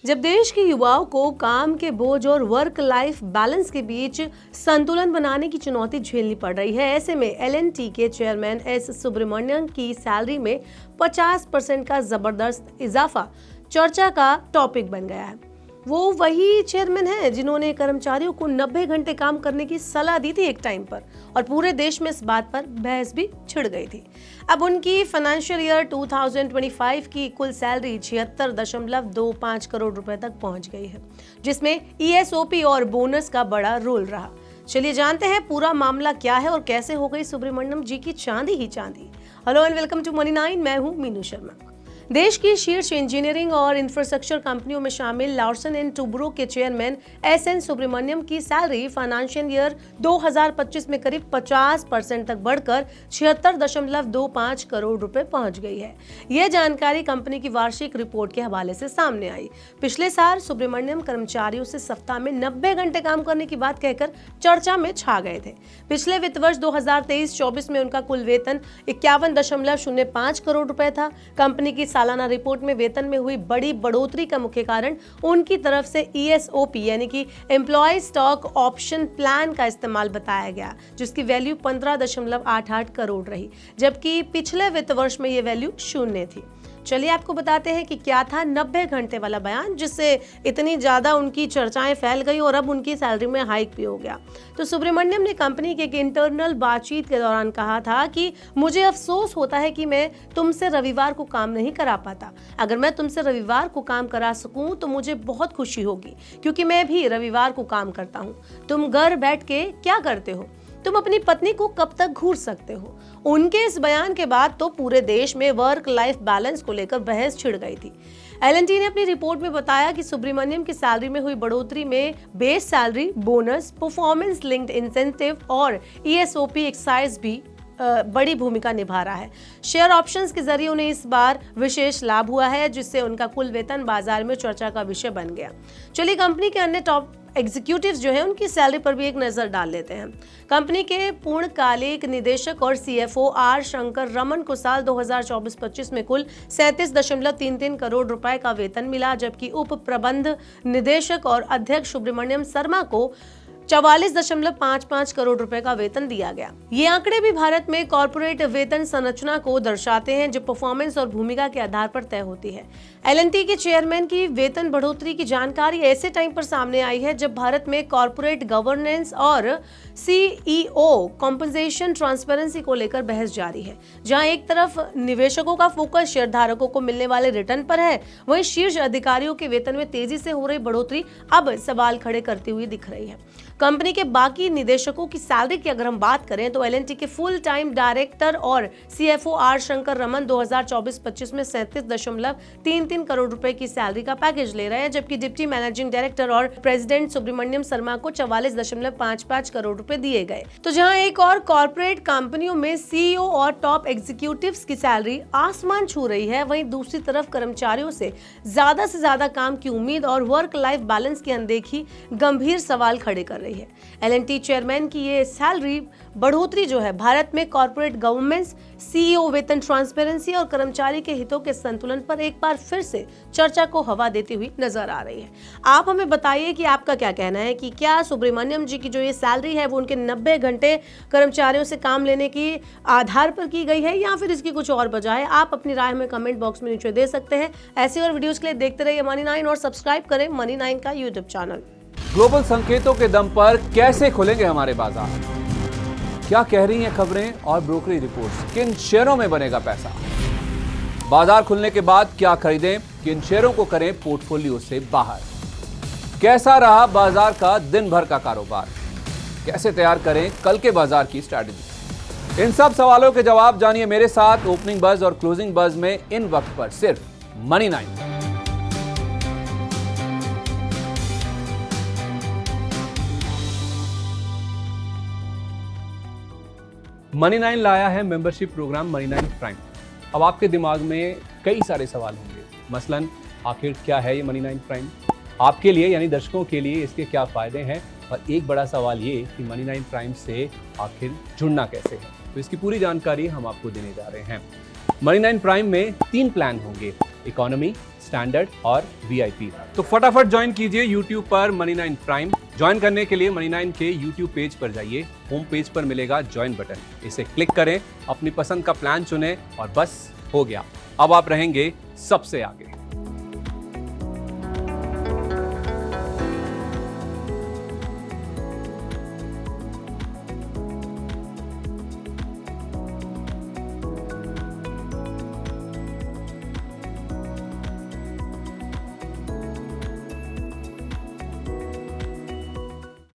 जब देश के युवाओं को काम के बोझ और वर्क लाइफ बैलेंस के बीच संतुलन बनाने की चुनौती झेलनी पड़ रही है, ऐसे में एल&टी के चेयरमैन एस सुब्रमण्यम की सैलरी में 50% का जबरदस्त इजाफा चर्चा का टॉपिक बन गया है। वो वही चेयरमैन हैं जिन्होंने कर्मचारियों को 90 घंटे काम करने की सलाह दी थी एक टाइम पर, और पूरे देश में इस बात पर बहस भी छिड़ गई थी। अब उनकी फाइनेंशियल ईयर 2025 की कुल सैलरी 76.25 करोड़ रुपए तक पहुंच गई है, जिसमें ESOP और बोनस का बड़ा रोल रहा। चलिए जानते हैं पूरा मामला क्या है और कैसे हो गई सुब्रमण्यम जी की चांदी ही चांदी। Hello and welcome to Money 9। मैं हूं मीनू शर्मा। देश की शीर्ष इंजीनियरिंग और इंफ्रास्ट्रक्चर कंपनियों में शामिल लार्सन एंड टुब्रो के चेयरमैन एस.एन. सुब्रमण्यम की सैलरी फाइनेंशियल ईयर 2025 में करीब 50% तक बढ़कर 76.25 करोड़ रुपए पहुंच गई है। यह जानकारी कंपनी की वार्षिक रिपोर्ट के हवाले से सामने आई। पिछले साल सुब्रमण्यम कर्मचारियों से सप्ताह में 90 घंटे काम करने की बात कहकर चर्चा में छा गए थे। पिछले वित्त वर्ष 2023-24 में उनका कुल वेतन 51.05 करोड़ रुपए था। कंपनी की सालाना रिपोर्ट में वेतन में हुई बड़ी बढ़ोतरी का मुख्य कारण उनकी तरफ से ESOP यानी कि एम्प्लॉय स्टॉक ऑप्शन प्लान का इस्तेमाल बताया गया, जिसकी वैल्यू 15.88 करोड़ रही, जबकि पिछले वित्त वर्ष में ये वैल्यू 0 थी। चलिए आपको बताते हैं कि क्या था 90 घंटे वाला बयान, जिससे इतनी ज्यादा उनकी चर्चाएं फैल गई और अब उनकी सैलरी में हाइक भी हो गया। तो सुब्रमण्यम ने कंपनी के एक इंटरनल बातचीत के दौरान कहा था कि मुझे अफसोस होता है कि मैं तुमसे रविवार को काम नहीं करा पाता। अगर मैं तुमसे रविवार को काम करा सकूं तो मुझे बहुत खुशी होगी, क्योंकि मैं भी रविवार को काम करता हूं। तुम घर बैठ के क्या करते हो? तुम अपनी पत्नी को कब तक घूर सकते हो? उनके इस बयान के बाद तो पूरे देश में वर्क लाइफ बैलेंस को लेकर बहस छिड़ गई थी। एल&टी ने अपनी रिपोर्ट में बताया कि सुब्रमण्यम की सैलरी में हुई बढ़ोतरी में base salary, bonus, performance linked incentive और ESOP एक्साइज भी बड़ी भूमिका निभा रहा है। शेयर ऑप्शंस के जरिए उन्हें इस बार विशेष लाभ हुआ है, जिससे उनका कुल वेतन बाजार में चर्चा का विषय बन गया। चलिए कंपनी के अन्य टॉप एग्जीक्यूटिव्स जो हैं उनकी सैलरी पर भी एक नजर डाल लेते हैं। कंपनी के पूर्णकालिक निदेशक और CFO आर शंकर रमन को साल 2024-25 में कुल 37.33 करोड़ रुपए का वेतन मिला, जबकि उप प्रबंध निदेशक और अध्यक्ष सुब्रमण्यम शर्मा को 44.55 करोड़ रुपए का वेतन दिया गया। ये आंकड़े भी भारत में कॉर्पोरेट वेतन संरचना को दर्शाते हैं, जो परफॉर्मेंस और भूमिका के आधार पर तय होती है। एल&टी के चेयरमैन की वेतन बढ़ोतरी की जानकारी ऐसे टाइम पर सामने आई है जब भारत में कॉर्पोरेट गवर्नेंस और CEO कॉम्पेंसेशन ट्रांसपेरेंसी को लेकर बहस जारी है। जहां एक तरफ निवेशकों का फोकस शेयरधारकों को मिलने वाले रिटर्न पर है, वहीं शीर्ष अधिकारियों के वेतन में तेजी से हो रही बढ़ोतरी अब सवाल खड़े करती हुई दिख रही है। कंपनी के बाकी निदेशकों की सैलरी की अगर हम बात करें तो एल&टी के फुल टाइम डायरेक्टर और CFO आर शंकर रमन 2024-25 में 37.33 करोड़ रुपए की सैलरी का पैकेज ले रहे हैं, जबकि डिप्टी मैनेजिंग डायरेक्टर और प्रेसिडेंट सुब्रमण्यम शर्मा को 44.55 करोड़ रुपए दिए गए। तो जहां एक और कॉर्पोरेट कंपनियों में CEO और टॉप एग्जीक्यूटिव्स की सैलरी आसमान छू रही है, वहीं दूसरी तरफ कर्मचारियों से ज्यादा काम की उम्मीद और वर्क लाइफ बैलेंस की अनदेखी गंभीर सवाल खड़े कर रही है। एल&टी चेयरमैन की ये सैलरी बढ़ोतरी जो है भारत में कॉर्पोरेट गवर्नेंस, CEO वेतन ट्रांसपेरेंसी और कर्मचारी के हितों के संतुलन पर एक बार फिर से चर्चा को हवा देती हुई नजर आ रही है। आप हमें बताइए कि आपका क्या कहना है कि क्या सुब्रमण्यम जी की जो ये सैलरी है वो उनके 90 घंटे कर्मचारियों से काम लेने की आधार पर की गई है या फिर इसकी कुछ और वजह है? आप अपनी राय हमें कमेंट बॉक्स में नीचे दे सकते हैं। ऐसे और वीडियोस के लिए देखते रहिए मनी 9 और सब्सक्राइब करें मनी 9 का YouTube चैनल। ग्लोबल संकेतों के दम पर कैसे खुलेंगे हमारे बाजार? क्या कह रही हैं खबरें और ब्रोकरेज रिपोर्ट्स? किन शेयरों में बनेगा पैसा? बाजार खुलने के बाद क्या खरीदें? किन शेयरों को करें पोर्टफोलियो से बाहर? कैसा रहा बाजार का दिन भर का कारोबार? कैसे तैयार करें कल के बाजार की स्ट्रैटेजी? इन सब सवालों के जवाब जानिए मेरे साथ ओपनिंग बज और क्लोजिंग बज में इन वक्त पर सिर्फ मनी 9। मनी 9 लाया है मेंबरशिप प्रोग्राम मनी 9 प्राइम। अब आपके दिमाग में कई सारे सवाल होंगे, मसलन आखिर क्या है ये मनी 9 प्राइम? आपके लिए यानी दर्शकों के लिए इसके क्या फायदे हैं? और एक बड़ा सवाल ये कि मनी 9 प्राइम से आखिर जुड़ना कैसे है? तो इसकी पूरी जानकारी हम आपको देने जा रहे हैं। मनी 9 प्राइम में 3 प्लान होंगे, इकोनॉमी, स्टैंडर्ड और VIP। तो फटाफट ज्वाइन कीजिए YouTube पर Money9 प्राइम। ज्वाइन करने के लिए Money9 के YouTube पेज पर जाइए, होम पेज पर मिलेगा ज्वाइन बटन, इसे क्लिक करें, अपनी पसंद का प्लान चुनें और बस हो गया, अब आप रहेंगे सबसे आगे।